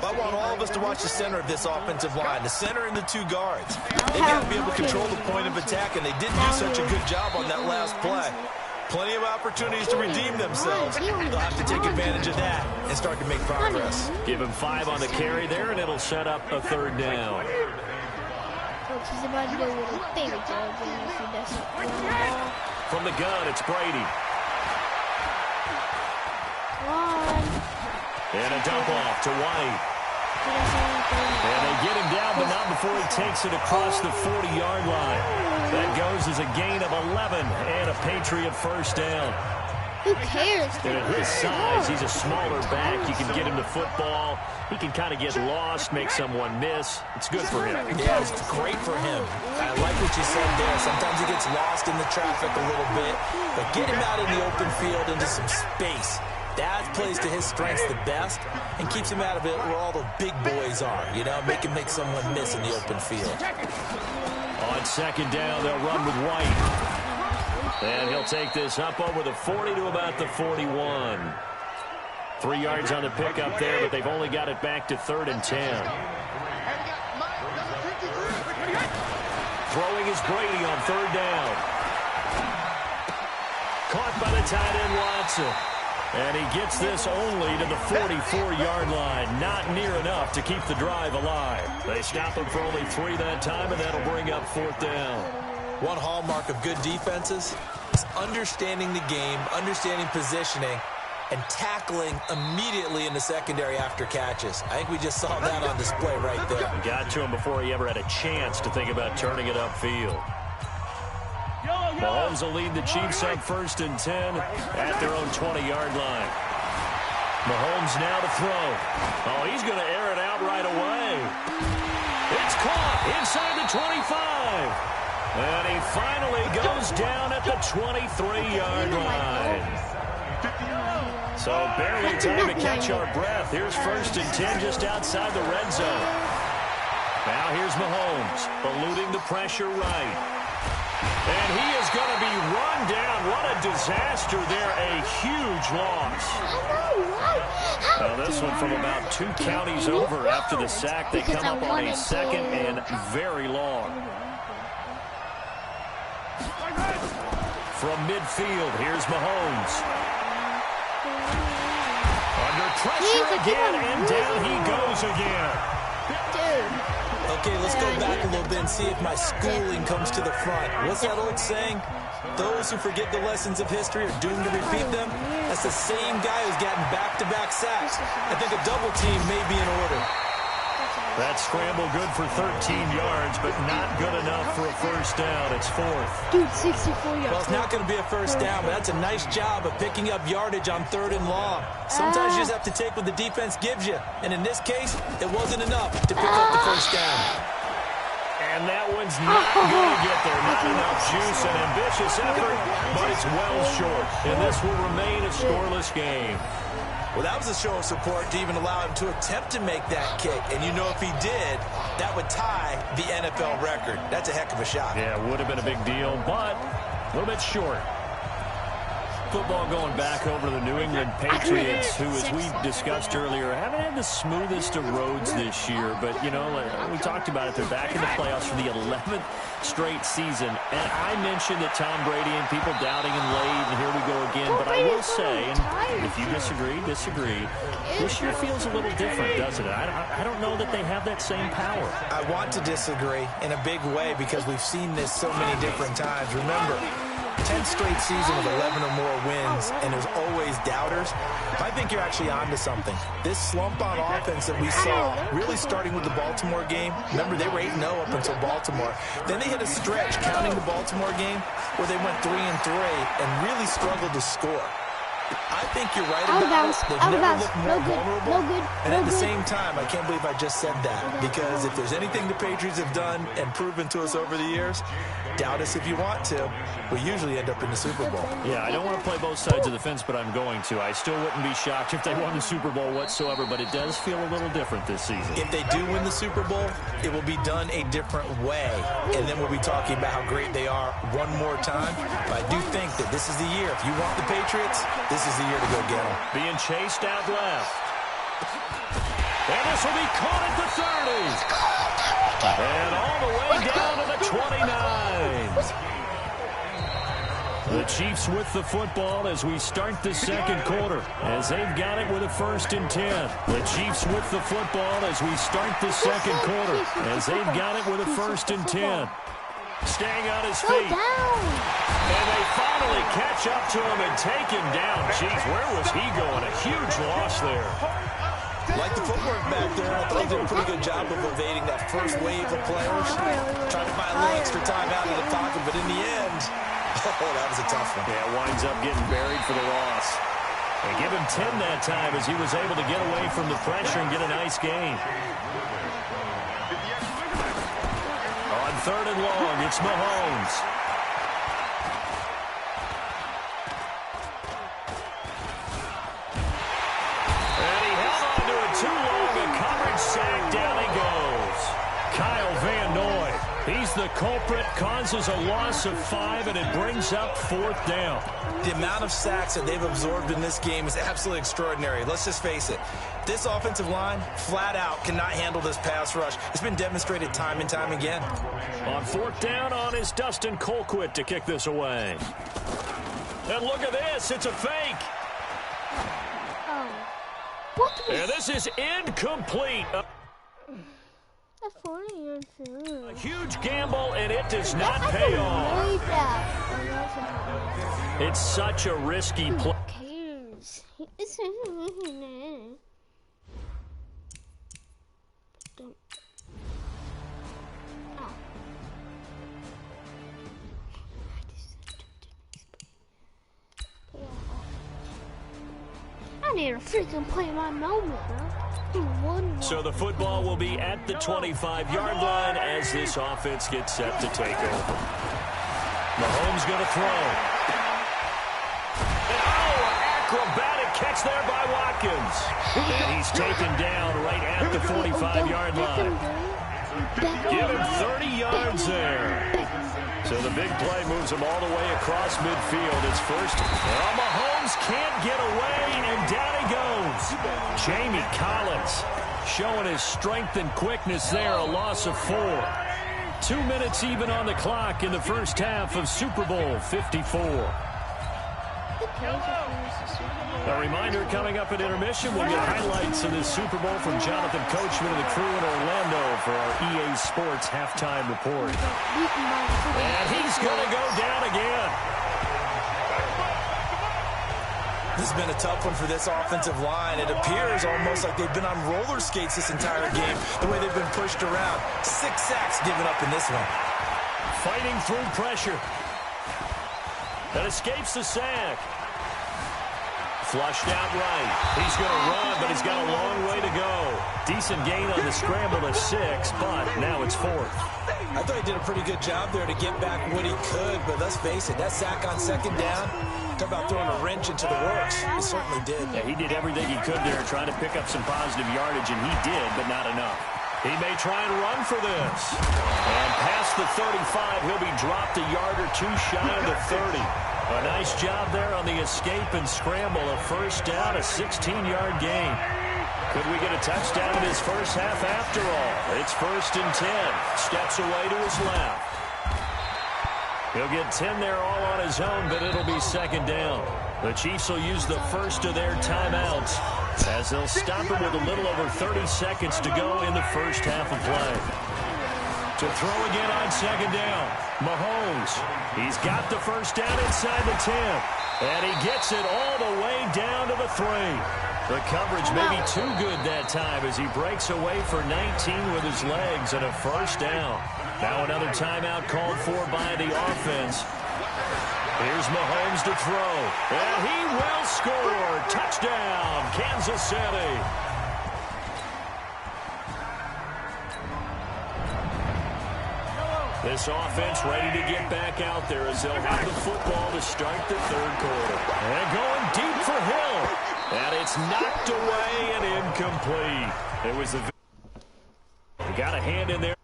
But I want all of us to watch the center of this offensive line, the center and the two guards. They got to be able to control the point of attack, and they didn't do such a good job on that last play. Plenty of opportunities to redeem themselves. They'll have to take advantage of that and start to make progress. Give him 5 on the carry there, and it'll set up a third down. He's about to do a little baby job if he doesn't run the ball. From the gun, it's Brady. And a dump off to White. And they get him down, but not before he takes it across the 40-yard line. That goes as a gain of 11 and a Patriot first down. Who cares? And at his size, he's a smaller back. You can get him the football. He can kind of get lost, make someone miss. It's good for him. Yeah, it's great for him. I like what you said there. Sometimes he gets lost in the traffic a little bit, but get him out in the open field into some space. That plays to his strengths the best and keeps him out of it where all the big boys are, you know, make someone miss in the open field. On second down, they'll run with White. And he'll take this up over the 40 to about the 41. 3 yards on the pickup there, but they've only got it back to 3rd and 10. Throwing is Brady on third down. Caught by the tight end Watson. And he gets this only to the 44-yard line. Not near enough to keep the drive alive. They stop him for only 3 that time, and that'll bring up fourth down. One hallmark of good defenses is understanding the game, understanding positioning, and tackling immediately in the secondary after catches. I think we just saw that on display right there. Got to him before he ever had a chance to think about turning it upfield. Mahomes will lead the Chiefs up 1st and 10 at their own 20-yard line. Mahomes now to throw. Oh, he's going to air it out right away. It's caught inside the 25. And he finally goes down at the 23-yard line. So barely time to catch our breath. Here's 1st and 10 just outside the red zone. Now here's Mahomes, eluding the pressure right. And he is going to be run down. What a disaster there. A huge loss. Now this one from about 2 counties over after the sack. They come up on a 2nd and very long. From midfield, here's Mahomes. Under pressure again, and down he goes again. Dude. Okay, let's go back a little bit and see if my schooling comes to the front. What's that old saying? Those who forget the lessons of history are doomed to repeat them. That's the same guy who's gotten back-to-back sacks. I think a double team may be in order. That scramble good for 13 yards, but not good enough for a first down. It's 4th. Dude, 64 yards. Well, it's not going to be a first down, but that's a nice job of picking up yardage on 3rd and long. Sometimes you just have to take what the defense gives you. And in this case, it wasn't enough to pick up the first down. And that one's not going to get there. Not enough juice, an ambitious effort, but it's well short. And this will remain a scoreless game. Well, that was a show of support to even allow him to attempt to make that kick. And you know if he did, that would tie the NFL record. That's a heck of a shot. Yeah, it would have been a big deal, but a little bit short. Football going back over to the New England Patriots, who, as we discussed earlier, haven't had the smoothest of roads this year. But, you know, we talked about it. They're back in the playoffs for the 11th straight season. And I mentioned that Tom Brady and people doubting him late, and here we go again. But I will say, and if you disagree, this year feels a little different, doesn't it? I don't know that they have that same power. I want to disagree in a big way because we've seen this so many different times. Remember, 10 straight season with 11 or more wins, and there's always doubters. I think you're actually onto something. This slump on offense that we saw, really starting with the Baltimore game. Remember, they were 8-0 up until Baltimore. Then they hit a stretch, counting the Baltimore game, where they went 3-3 and really struggled to score. I think you're right about it. They've never looked more vulnerable. And at the same time, I can't believe I just said that. Because if there's anything the Patriots have done and proven to us over the years, doubt us if you want to, we usually end up in the Super Bowl. Yeah, I don't want to play both sides of the fence, but I'm going to. I still wouldn't be shocked if they won the Super Bowl whatsoever, but it does feel a little different this season. If they do win the Super Bowl, it will be done a different way. And then we'll be talking about how great they are one more time. But I do think that this is the year. If you want the Patriots, this is the year to go get them. Being chased out left. And this will be caught at the 30. And all the way down to the 29. The Chiefs with the football as we start the second quarter, as they've got it with a 1st and 10. The Chiefs with the football as we start the second quarter, as they've got it with a 1st and 10. Staying on his feet. And they finally catch up to him and take him down. Jeez, where was he going? A huge loss there. Like the footwork back there, I thought he did a pretty good job of evading that first wave of players. Trying to find a little extra time out of the pocket, but in the end, oh, that was a tough one. Yeah, winds up getting buried for the loss. They give him 10 that time as he was able to get away from the pressure and get a nice gain. On 3rd and long, it's Mahomes. And he held on to it too long, a coverage sack, down he goes. Kyle Van Noy. He's the culprit, causes a loss of 5, and it brings up 4th down. The amount of sacks that they've absorbed in this game is absolutely extraordinary. Let's just face it. This offensive line, flat out, cannot handle this pass rush. It's been demonstrated time and time again. On 4th down is Dustin Colquitt to kick this away. And look at this. It's a fake. Oh. What? And this is incomplete. That's funny. A huge gamble, and it does not pay off. It's such a risky play. Who cares? I need to freaking play my moment, bro. So the football will be at the 25-yard line as this offense gets set to take over. Mahomes going to throw. And acrobatic catch there by Watkins. And he's taken down right at the 45-yard line. Give him 30 yards there. So the big play moves him all the way across midfield. It's first. Well, Mahomes can't get away, and down he goes. Jamie Collins showing his strength and quickness there, a loss of 4. 2 minutes even on the clock in the first half of Super Bowl 54. A reminder coming up at intermission, we'll get highlights of this Super Bowl from Jonathan Coachman and the crew in Orlando for our EA Sports halftime report. And he's going to go down again. This has been a tough one for this offensive line. It appears almost like they've been on roller skates this entire game, the way they've been pushed around. 6 sacks given up in this one. Fighting through pressure. That escapes the sack. Flushed out right. He's going to run, but he's got a long way to go. Decent gain on the scramble at 6, but now it's 4th. I thought he did a pretty good job there to get back what he could, but let's face it, that sack on 2nd down, talk about throwing a wrench into the works. He certainly did. Yeah, he did everything he could there, trying to pick up some positive yardage, and he did, but not enough. He may try and run for this. And past the 35, he'll be dropped a yard or 2 shy of the 30. A nice job there on the escape and scramble. A first down, a 16-yard gain. Could we get a touchdown in this first half after all? It's 1st and 10. Steps away to his left. He'll get 10 there all on his own, but it'll be 2nd down. The Chiefs will use the first of their timeouts as they'll stop him with a little over 30 seconds to go in the first half of play. To throw again on 2nd down. Mahomes. He's got the first down inside the 10. And he gets it all the way down to the 3. The coverage may be too good that time as he breaks away for 19 with his legs and a first down. Now another timeout called for by the offense. Here's Mahomes to throw. And he will score. Touchdown, Kansas City. This offense ready to get back out there as they'll have the football to start the 3rd quarter. And going deep for Hill. And it's knocked away and incomplete. It was the... Got a hand in there.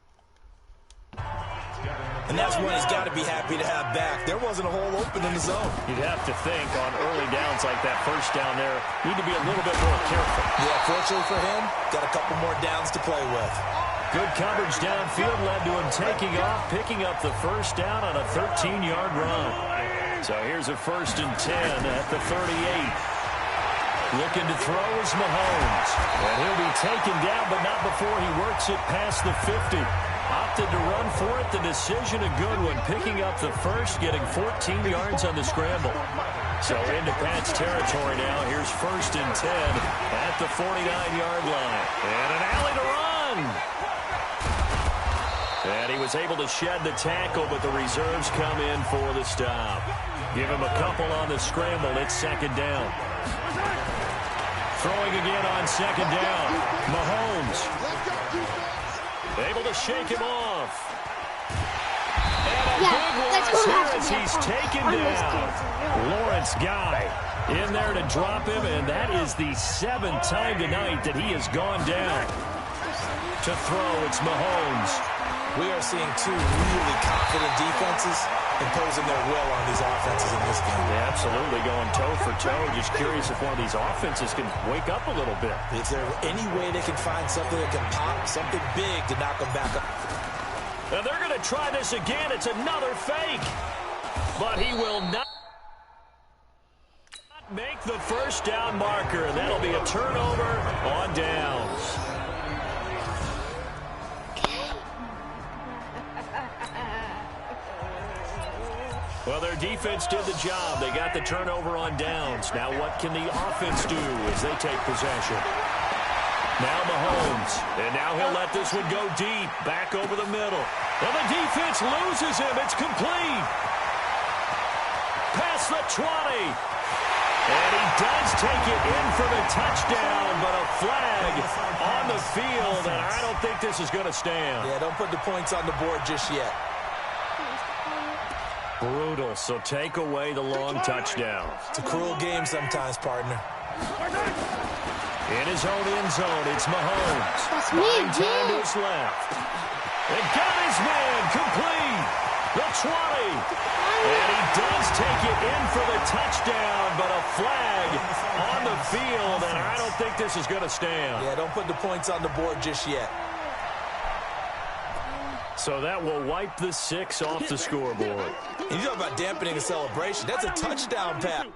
And that's one he's got to be happy to have back. There wasn't a hole open in the zone. You'd have to think on early downs like that first down there, need to be a little bit more careful. Yeah, fortunately for him, got a couple more downs to play with. Good coverage downfield led to him taking off, picking up the first down on a 13-yard run. So here's a 1st and 10 at the 38. Looking to throw is Mahomes. And he'll be taken down, but not before he works it past the 50. Opted to run for it. The decision a good one. Picking up the first, getting 14 yards on the scramble. So into Pat's territory now. Here's 1st and 10 at the 49-yard line. And an alley to run. And he was able to shed the tackle, but the reserves come in for the stop. Give him a couple on the scramble. It's 2nd down. Throwing again on 2nd down. Mahomes. Able to shake him off. And a big loss here as he's taken down. Lawrence Guy in there to drop him, and that is the 7th time tonight that he has gone down. To throw, it's Mahomes. We are seeing two really confident defenses imposing their will on these offenses in this game. Yeah, absolutely, going toe for toe. Just curious if one of these offenses can wake up a little bit. Is there any way they can find something that can pop, something big to knock them back up? Now they're going to try this again. It's another fake. But he will not make the first down marker. That'll be a turnover on downs. Well, their defense did the job. They got the turnover on downs. Now what can the offense do as they take possession? Now Mahomes. And now he'll let this one go deep. Back over the middle. And the defense loses him. It's complete. Past the 20. And he does take it in for the touchdown, but a flag on the field, and I don't think this is going to stand. Yeah, don't put the points on the board just yet. Brutal, so take away the long touchdown. It's a cruel game sometimes, partner. In his own end zone, it's Mahomes. That's me, time to his left. And got his man complete. The 20. And he does take it in for the touchdown, but a flag on the field, and I don't think this is going to stand. Yeah, don't put the points on the board just yet. So that will wipe the 6 off the scoreboard. And you talk about dampening a celebration. That's a touchdown pass.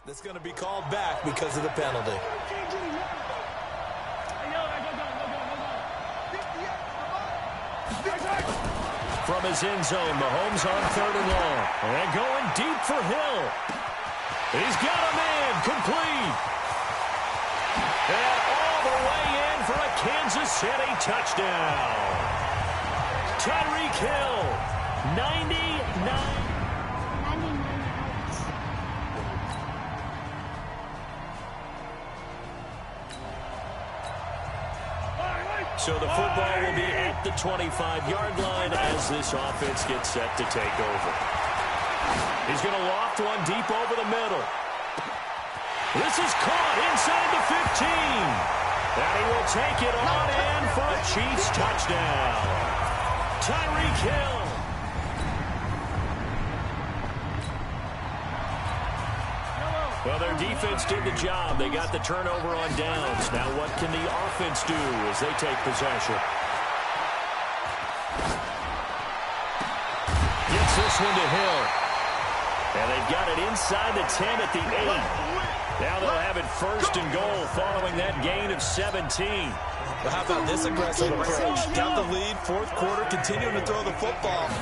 That's going to be called back because of the penalty. From his end zone, Mahomes on 3rd and long. And going deep for Hill. He's got a man complete. And all the way in for a Kansas City touchdown. Tyreek Hill, 99. So the football will be at the 25-yard line as this offense gets set to take over. He's going to loft one deep over the middle. This is caught inside the 15. And he will take it on in for a Chiefs touchdown. Tyreek Hill. Well, their defense did the job. They got the turnover on downs. Now what can the offense do as they take possession? Gets this one to Hill. And they've got it inside the 10 at the 8. Now they'll have it 1st and goal following that gain of 17. But how about this aggressive approach? Got the lead, 4th quarter, continuing to throw the football.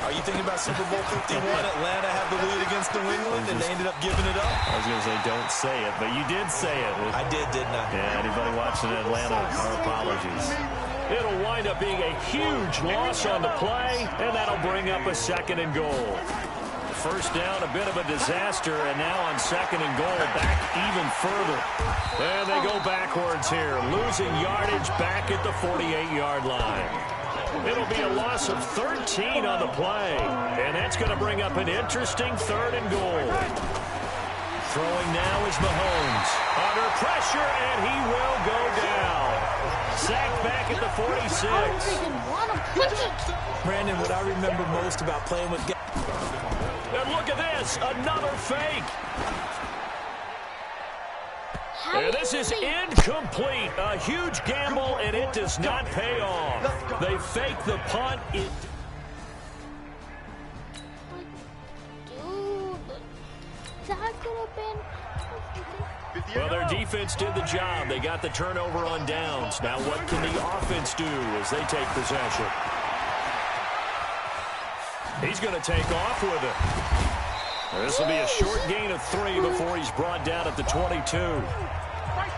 Are you thinking about Super Bowl 51? Atlanta had the lead against New England, and they ended up giving it up? I was going to say, don't say it, but you did say it. I did, didn't I? Yeah, anybody watching Atlanta, our apologies. It'll wind up being a huge loss on the play, and that'll bring up a 2nd and goal. First down, a bit of a disaster, and now on 2nd and goal, back even further. And they go backwards here, losing yardage back at the 48-yard line. It'll be a loss of 13 on the play, and that's going to bring up an interesting 3rd and goal. Throwing now is Mahomes. Under pressure, and he will go down. Sacked back at the 46. Brandon, what I remember most about playing with... And look at this, another fake. And this is incomplete. A huge gamble, and it does not pay off. They fake the punt. That could have been... Well, their defense did the job. They got the turnover on downs. Now what can the offense do as they take possession? He's going to take off with it. This will be a short gain of 3 before he's brought down at the 22.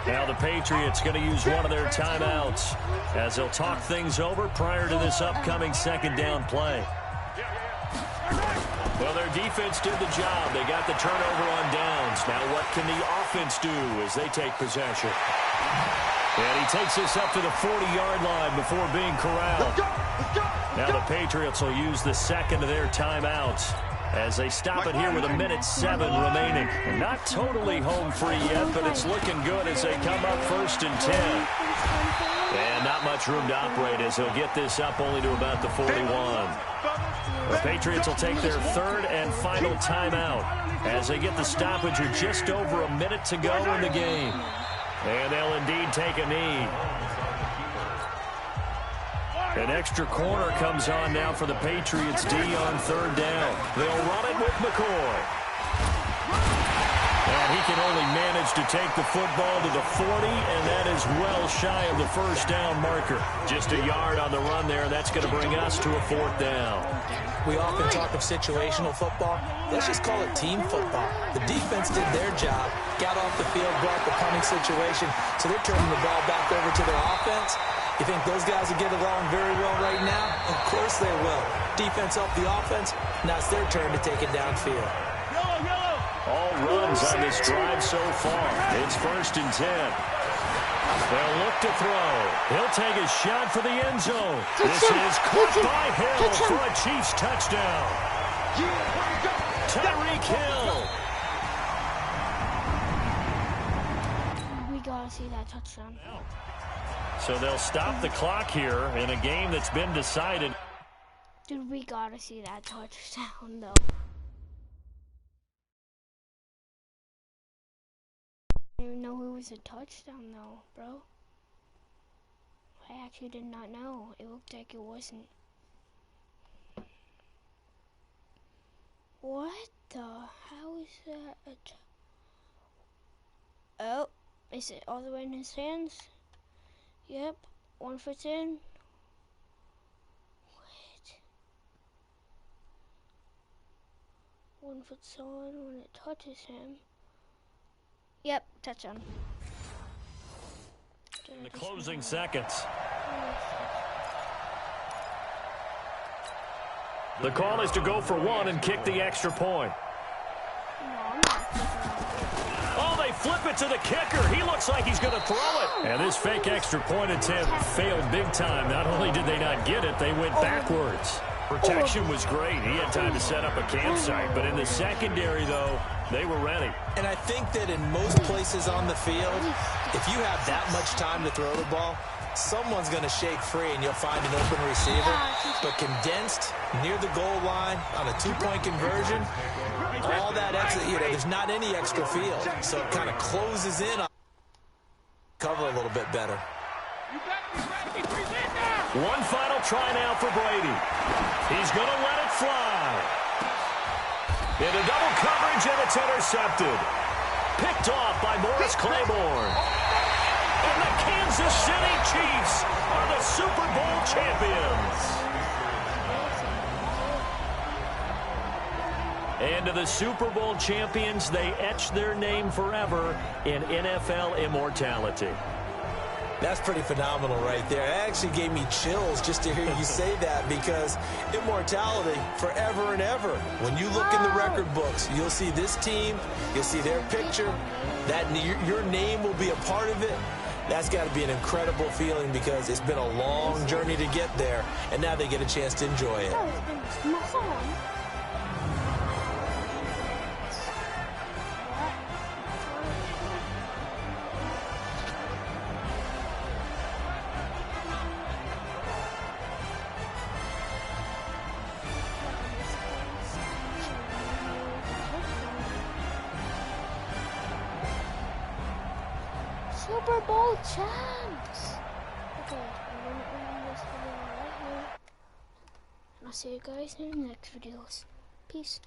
Now the Patriots going to use one of their timeouts as they'll talk things over prior to this upcoming 2nd down play. Well, their defense did the job. They got the turnover on downs. Now what can the offense do as they take possession? And he takes this up to the 40-yard line before being corralled. Now the Patriots will use the 2nd of their timeouts as they stop it here with 1:07 remaining. Not totally home free yet, but it's looking good as they come up 1st and 10. And not much room to operate as they'll get this up only to about the 41. The Patriots will take their 3rd and final timeout as they get the stoppage with just over 1 minute to go in the game. And they'll indeed take a knee. An extra corner comes on now for the Patriots D on 3rd down. They'll run it with McCoy. And he can only manage to take the football to the 40, and that is well shy of the 1st down marker. Just a yard on the run there, and that's going to bring us to a 4th down. We often talk of situational football. Let's just call it team football. The defense did their job, got off the field, brought the punting situation, so they're turning the ball back over to their offense. You think those guys will get along very well right now? Of course they will. Defense helped the offense. Now it's their turn to take it downfield. All runs on this drive so far. It's 1st and 10. They'll look to throw. He'll take a shot for the end zone. This is caught by Hill for a Chiefs touchdown. Tyreek Hill. We gotta see that touchdown. So they'll stop the clock here in a game that's been decided. Dude, we gotta see that touchdown, though. I didn't even know it was a touchdown, though, bro. I actually did not know. It looked like it wasn't. What the? How is that? Oh, is it all the way in his hands? Yep, 1 foot in. What? 1 foot's on when it touches him. Yep, touchdown. In the closing seconds. The call is to go for 1 and kick the extra point. Oh, they flip it to the kicker. He looks like he's going to throw it. And this fake extra point attempt failed big time. Not only did they not get it, they went backwards. Protection was great. He had time to set up a campsite. But in the secondary, though, they were ready. And I think that in most places on the field, if you have that much time to throw the ball, someone's going to shake free and you'll find an open receiver. But condensed near the goal line on a 2-point conversion, all that extra, there's not any extra field. So it kind of closes in on cover a little bit better. One final try now for Brady. He's going to let it fly. Into double coverage, and it's intercepted. Picked off by Morris Claiborne. And the Kansas City Chiefs are the Super Bowl champions. And to the Super Bowl champions, they etch their name forever in NFL immortality. That's pretty phenomenal right there. It actually gave me chills just to hear you say that, because immortality forever and ever. When you look in the record books, you'll see this team, you'll see their picture, that your name will be a part of it. That's got to be an incredible feeling, because it's been a long journey to get there, and now they get a chance to enjoy it. Super Bowl champs! Okay, I'm going to end this video right here. And I'll see you guys in the next videos. Peace.